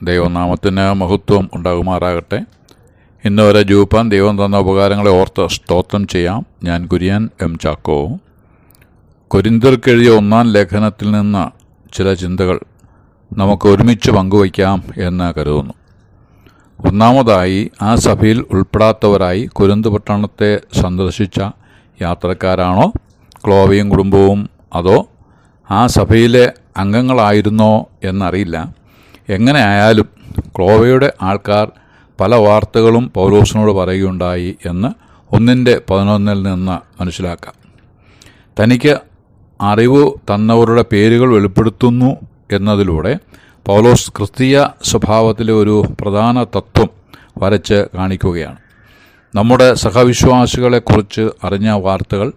ദൈവനാമത്തിന് മഹത്വം ഉണ്ടാകുമാറാകട്ടെ. ഇന്ന് വരെ ജൂപ്പാൻ ദൈവം തന്ന ഉപകാരങ്ങളെ ഓർത്ത് സ്തോത്രം ചെയ്യാം. ഞാൻ കുര്യൻ എം ചാക്കോ. കൊരിന്ത്യർക്കെഴുതിയ 1-ാം ലേഖനത്തിൽ നിന്ന് ചില ചിന്തകൾ നമുക്ക് ഒരുമിച്ച് പങ്കുവയ്ക്കാം എന്ന് കരുതുന്നു. ഒന്നാമതായി, ആ സഭയിൽ ഉൾപ്പെടാത്തവരായി കൊരിന്ത് പട്ടണത്തെ സന്ദർശിച്ച യാത്രക്കാരാണോ ക്ലോവയും കുടുംബവും, അതോ ആ സഭയിലെ അംഗങ്ങളായിരുന്നോ എന്നറിയില്ല. എങ്ങനെ ആയാലും ക്ലോവയുടെ ആൾക്കാർ പല വാർത്തകളും പൗലോസിനോട് പറയുകയുണ്ടായി എന്ന് 1:11 നിന്ന് മനസ്സിലാക്കാം. തനിക്ക് അറിവ് തന്നവരുടെ പേരുകൾ വെളിപ്പെടുത്തുന്നു എന്നതിലൂടെ പൗലോസ് ക്രിസ്തീയ സ്വഭാവത്തിലെ ഒരു പ്രധാന തത്വം വരച്ച് കാണിക്കുകയാണ്. നമ്മുടെ സഹവിശ്വാസികളെക്കുറിച്ച് അറിഞ്ഞ വാർത്തകൾ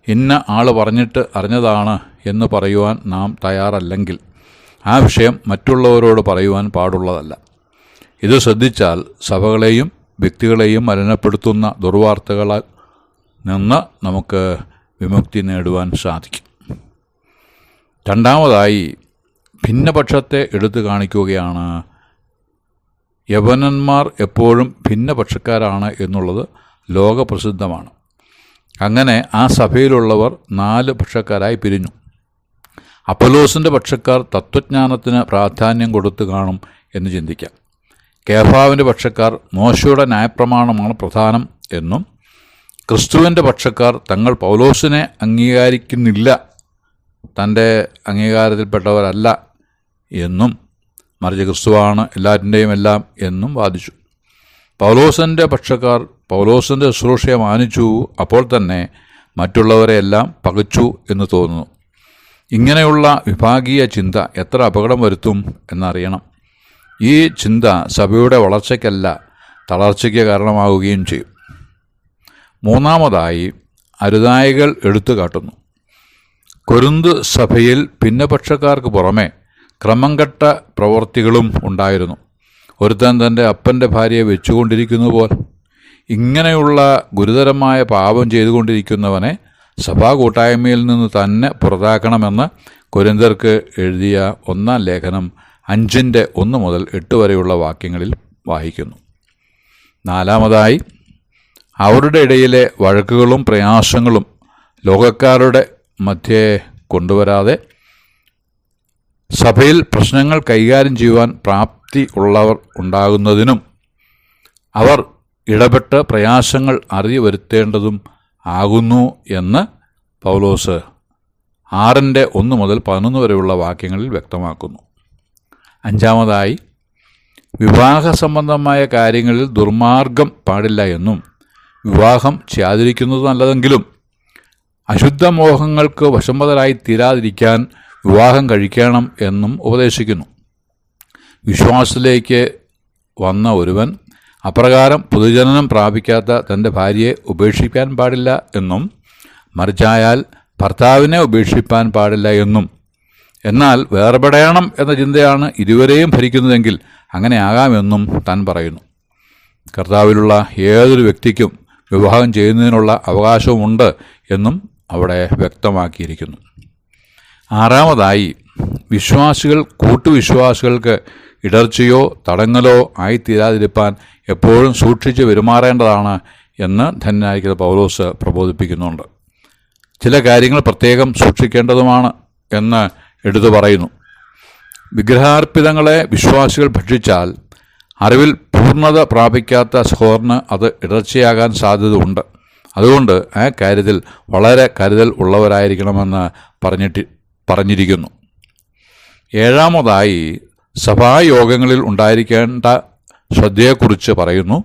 ഇന്ന ആൾ പറഞ്ഞിട്ട് അറിഞ്ഞതാണ് എന്ന് പറയുവാൻ നാം തയ്യാറല്ലെങ്കിൽ ആ വിഷയം മറ്റുള്ളവരോട് പറയുവാൻ പാടുള്ളതല്ല. ഇത് ശ്രദ്ധിച്ചാൽ സഭകളെയും വ്യക്തികളെയും മലിനപ്പെടുത്തുന്ന ദുർവാർത്തകളിൽ നിന്ന് നമുക്ക് വിമുക്തി നേടുവാൻ സാധിക്കും. രണ്ടാമതായി, ഭിന്നപക്ഷത്തെ എടുത്തു കാണിക്കുകയാണ്. യവനന്മാർ എപ്പോഴും ഭിന്നപക്ഷക്കാരാണ് എന്നുള്ളത് ലോകപ്രസിദ്ധമാണ്. അങ്ങനെ ആ സഭയിലുള്ളവർ 4 പക്ഷക്കാരായി പിരിഞ്ഞു. അപ്പൊല്ലോസിൻ്റെ പക്ഷക്കാർ തത്വജ്ഞാനത്തിന് പ്രാധാന്യം കൊടുത്തു കാണും എന്ന് ചിന്തിക്കാം. കേഫാവിൻ്റെ പക്ഷക്കാർ മോശയുടെ ന്യായപ്രമാണമാണ് പ്രധാനം എന്നും, ക്രിസ്തുവിൻ്റെ പക്ഷക്കാർ തങ്ങൾ പൗലോസിനെ അംഗീകരിക്കുന്നില്ല, തൻ്റെ അംഗീകാരത്തിൽപ്പെട്ടവരല്ല എന്നും, മറിച്ച് ക്രിസ്തുവാണ് എല്ലാറ്റിൻ്റെയും എല്ലാം എന്നും വാദിച്ചു. പൗലോസിൻ്റെ പക്ഷക്കാർ പൗലോസിൻ്റെ ശുശ്രൂഷയെ മാനിച്ചു, അപ്പോൾ തന്നെ മറ്റുള്ളവരെയെല്ലാം പകച്ചു എന്ന് തോന്നുന്നു. ഇങ്ങനെയുള്ള വിഭാഗീയ ചിന്ത എത്ര അപകടം വരുത്തും എന്നറിയണം. ഈ ചിന്ത സഭയുടെ വളർച്ചയ്ക്കല്ല തളർച്ചയ്ക്ക് കാരണമാവുകയും ചെയ്യും. മൂന്നാമതായി, അരുതായികൾ എടുത്തു കാട്ടുന്നു. കൊരിന്ത് സഭയിൽ ഭിന്നപക്ഷക്കാർക്ക് പുറമെ ക്രമം കെട്ട പ്രവൃത്തികളും ഉണ്ടായിരുന്നു. ഒരുത്തൻ തൻ്റെ അപ്പൻ്റെ ഭാര്യയെ വെച്ചുകൊണ്ടിരിക്കുന്നു പോൽ. ഇങ്ങനെയുള്ള ഗുരുതരമായ പാപം ചെയ്തുകൊണ്ടിരിക്കുന്നവനെ സഭാ കൂട്ടായ്മയിൽ നിന്ന് തന്നെ പുറത്താക്കണമെന്ന് കൊരിന്ത്യർക്ക് എഴുതിയ 1-ാം ലേഖനം 5:1 മുതൽ 8 വരെയുള്ള വാക്യങ്ങളിൽ വായിക്കുന്നു. നാലാമതായി, അവരുടെ ഇടയിലെ വഴക്കുകളും പ്രയാസങ്ങളും ലോകക്കാരുടെ മധ്യേ കൊണ്ടുവരാതെ സഭയിൽ പ്രശ്നങ്ങൾ കൈകാര്യം ചെയ്യുവാൻ പ്രാപ്തി ഉള്ളവർ ഉണ്ടാകുന്നതിനും അവർ ഇടപെട്ട് പ്രയാസങ്ങൾ അറിഞ്ഞു വരുത്തേണ്ടതും ആകുന്നു എന്ന് പൗലോസ് 6:1 മുതൽ 11 വരെയുള്ള വാക്യങ്ങളിൽ വ്യക്തമാക്കുന്നു. അഞ്ചാമതായി, വിവാഹ സംബന്ധമായ കാര്യങ്ങളിൽ ദുർമാർഗം പാടില്ല എന്നും, വിവാഹം ചെയ്യാതിരിക്കുന്നത് നല്ലതെങ്കിലും അശുദ്ധമോഹങ്ങൾക്ക് വശംവദരായി തീരാതിരിക്കാൻ വിവാഹം കഴിക്കണം എന്നും ഉപദേശിക്കുന്നു. വിശ്വാസത്തിലേക്ക് വന്ന ഒരുവൻ അപ്രകാരം പൊതുജനനം പ്രാപിക്കാത്ത തൻ്റെ ഭാര്യയെ ഉപേക്ഷിക്കാൻ പാടില്ല എന്നും, മറിച്ചായാൽ ഭർത്താവിനെ ഉപേക്ഷിപ്പാൻ പാടില്ല എന്നും, എന്നാൽ വേർപെടണം എന്ന ചിന്തയാണ് ഇരുവരെയും ഭരിക്കുന്നതെങ്കിൽ അങ്ങനെ ആകാമെന്നും താൻ പറയുന്നു. കർത്താവിലുള്ള ഏതൊരു വ്യക്തിക്കും വിവാഹം ചെയ്യുന്നതിനുള്ള അവകാശവുമുണ്ട് എന്നും അവിടെ വ്യക്തമാക്കിയിരിക്കുന്നു. ആറാമതായി, വിശ്വാസികൾ കൂട്ടുവിശ്വാസികൾക്ക് ഇടർച്ചയോ തടങ്ങലോ ആയിത്തീരാതിരിപ്പാൻ എപ്പോഴും സൂക്ഷിച്ച് പെരുമാറേണ്ടതാണ് എന്ന് ധന്യനായിരിക്കുന്ന പൗലോസ് പ്രബോധിപ്പിക്കുന്നുണ്ട്. ചില കാര്യങ്ങൾ പ്രത്യേകം സൂക്ഷിക്കേണ്ടതുമാണ് എന്ന് എടുത്തു പറയുന്നു. വിഗ്രഹാർപ്പിതങ്ങളെ വിശ്വാസികൾ ഭക്ഷിച്ചാൽ അറിവിൽ പൂർണ്ണത പ്രാപിക്കാത്ത സഹോദരന് അത് ഇടർച്ചയാകാൻ സാധ്യതയുണ്ട്. അതുകൊണ്ട് ആ കാര്യത്തിൽ വളരെ കരുതൽ ഉള്ളവരായിരിക്കണമെന്ന് പറഞ്ഞിരിക്കുന്നു. ഏഴാമതായി, സഭായോഗങ്ങളിൽ ഉണ്ടായിരിക്കേണ്ട ശ്രദ്ധയെക്കുറിച്ച് പറയുന്നു.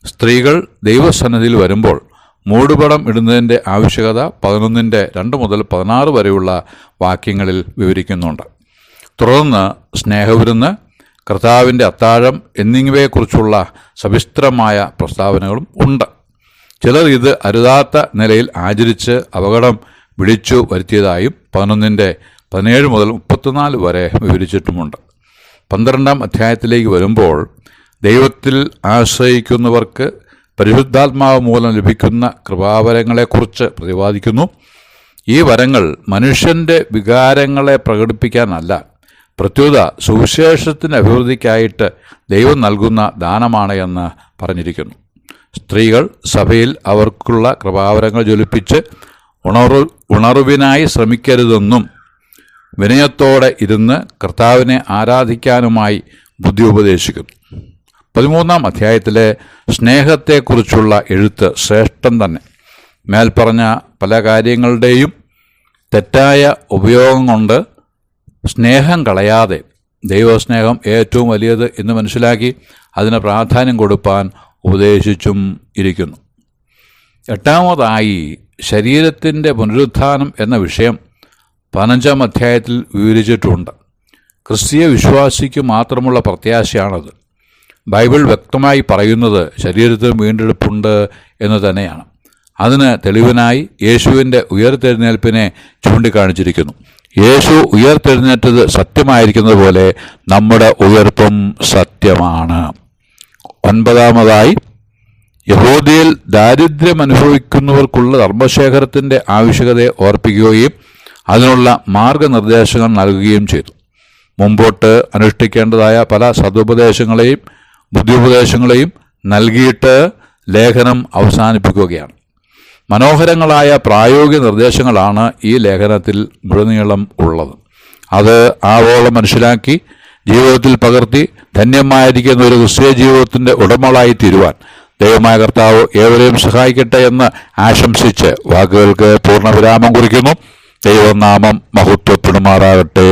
സ്ത്രീകൾ ദൈവസന്നിധിയിൽ വരുമ്പോൾ മൂടുപടം ഇടുന്നതിൻ്റെ ആവശ്യകത 11:2 മുതൽ 16 വരെയുള്ള വാക്യങ്ങളിൽ വിവരിക്കുന്നുണ്ട്. തുടർന്ന് സ്നേഹവിരുന്ന്, കർത്താവിൻ്റെ അത്താഴം എന്നിവയെക്കുറിച്ചുള്ള സവിസ്തരമായ പ്രസ്താവനകളും ഉണ്ട്. ചിലർ ഇത് അരുതാത്ത നിലയിൽ ആചരിച്ച് അപകടം വിളിച്ചു വരുത്തിയതായും 11:17 മുതൽ 34 വരെ വിവരിച്ചിട്ടുമുണ്ട്. 12-ാം അധ്യായത്തിലേക്ക് വരുമ്പോൾ ദൈവത്തിൽ ആശ്രയിക്കുന്നവർക്ക് പരിശുദ്ധാത്മാവ് മൂലം ലഭിക്കുന്ന കൃപാവരങ്ങളെക്കുറിച്ച് പ്രതിപാദിക്കുന്നു. ഈ വരങ്ങൾ മനുഷ്യൻ്റെ വികാരങ്ങളെ പ്രകടിപ്പിക്കാനല്ല, പ്രത്യുത സുവിശേഷത്തിൻ്റെ അഭിവൃദ്ധിക്കായിട്ട് ദൈവം നൽകുന്ന ദാനമാണ് എന്ന് പറഞ്ഞിരിക്കുന്നു. സ്ത്രീകൾ സഭയിൽ അവർക്കുള്ള കൃപാവരങ്ങൾ ജ്വലിപ്പിച്ച് ഉണർവിനായി ശ്രമിക്കരുതെന്നും വിനയത്തോടെ ഇരുന്ന് കർത്താവിനെ ആരാധിക്കാനുമായി ബുദ്ധി ഉപദേശിക്കുന്നു. 13-ാം അധ്യായത്തിലെ സ്നേഹത്തെക്കുറിച്ചുള്ള എഴുത്ത് ശ്രേഷ്ഠം തന്നെ. മേൽപ്പറഞ്ഞ പല കാര്യങ്ങളുടെയും തെറ്റായ ഉപയോഗം കൊണ്ട് സ്നേഹം കളയാതെ ദൈവസ്നേഹം ഏറ്റവും വലിയത് എന്ന് മനസ്സിലാക്കി അതിന് പ്രാധാന്യം കൊടുപ്പാൻ ഉപദേശിച്ചും ഇരിക്കുന്നു. 8-ാമതായി ശരീരത്തിൻ്റെ പുനരുത്ഥാനം എന്ന വിഷയം 15-ാം അധ്യായത്തിൽ വിവരിച്ചിട്ടുണ്ട്. ക്രിസ്തീയ വിശ്വാസിക്ക് മാത്രമുള്ള പ്രത്യാശയാണത്. ബൈബിൾ വ്യക്തമായി പറയുന്നത് ശരീരത്തിന് വീണ്ടെടുപ്പുണ്ട് എന്ന് തന്നെയാണ്. അതിന് തെളിവിനായി യേശുവിൻ്റെ ഉയർത്തെഴുന്നേൽപ്പിനെ ചൂണ്ടിക്കാണിച്ചിരിക്കുന്നു. യേശു ഉയർത്തെഴുന്നേറ്റത് സത്യമായിരിക്കുന്നത് പോലെ നമ്മുടെ ഉയർപ്പും സത്യമാണ്. 9-ാമതായി യഹൂദയിൽ ദാരിദ്ര്യം അനുഭവിക്കുന്നവർക്കുള്ള ധർമ്മശേഖരത്തിൻ്റെ ആവശ്യകതയെ ഓർപ്പിക്കുകയും അതിനുള്ള മാർഗനിർദ്ദേശങ്ങൾ നൽകുകയും ചെയ്തു. മുമ്പോട്ട് അനുഷ്ഠിക്കേണ്ടതായ പല സതുപദേശങ്ങളെയും ബുദ്ധിയുപദേശങ്ങളെയും നൽകിയിട്ട് ലേഖനം അവസാനിപ്പിക്കുകയാണ്. മനോഹരങ്ങളായ പ്രായോഗിക നിർദ്ദേശങ്ങളാണ് ഈ ലേഖനത്തിൽ മുഴുനീളം ഉള്ളത്. അത് ആവോളം മനസ്സിലാക്കി ജീവിതത്തിൽ പകർത്തി ധന്യമായിരിക്കുന്ന ഒരു ക്രിസ്തീയ ജീവിതത്തിൻ്റെ ഉടമകളായി തീരുവാൻ ദൈവമായ കർത്താവ് ഏവരെയും സഹായിക്കട്ടെ എന്ന് ആശംസിച്ച് വാക്കുകൾക്ക് പൂർണ്ണവിരാമം കുറിക്കുന്നു. ദൈവനാമം മഹത്വപ്പെടുമാറാകട്ടെ.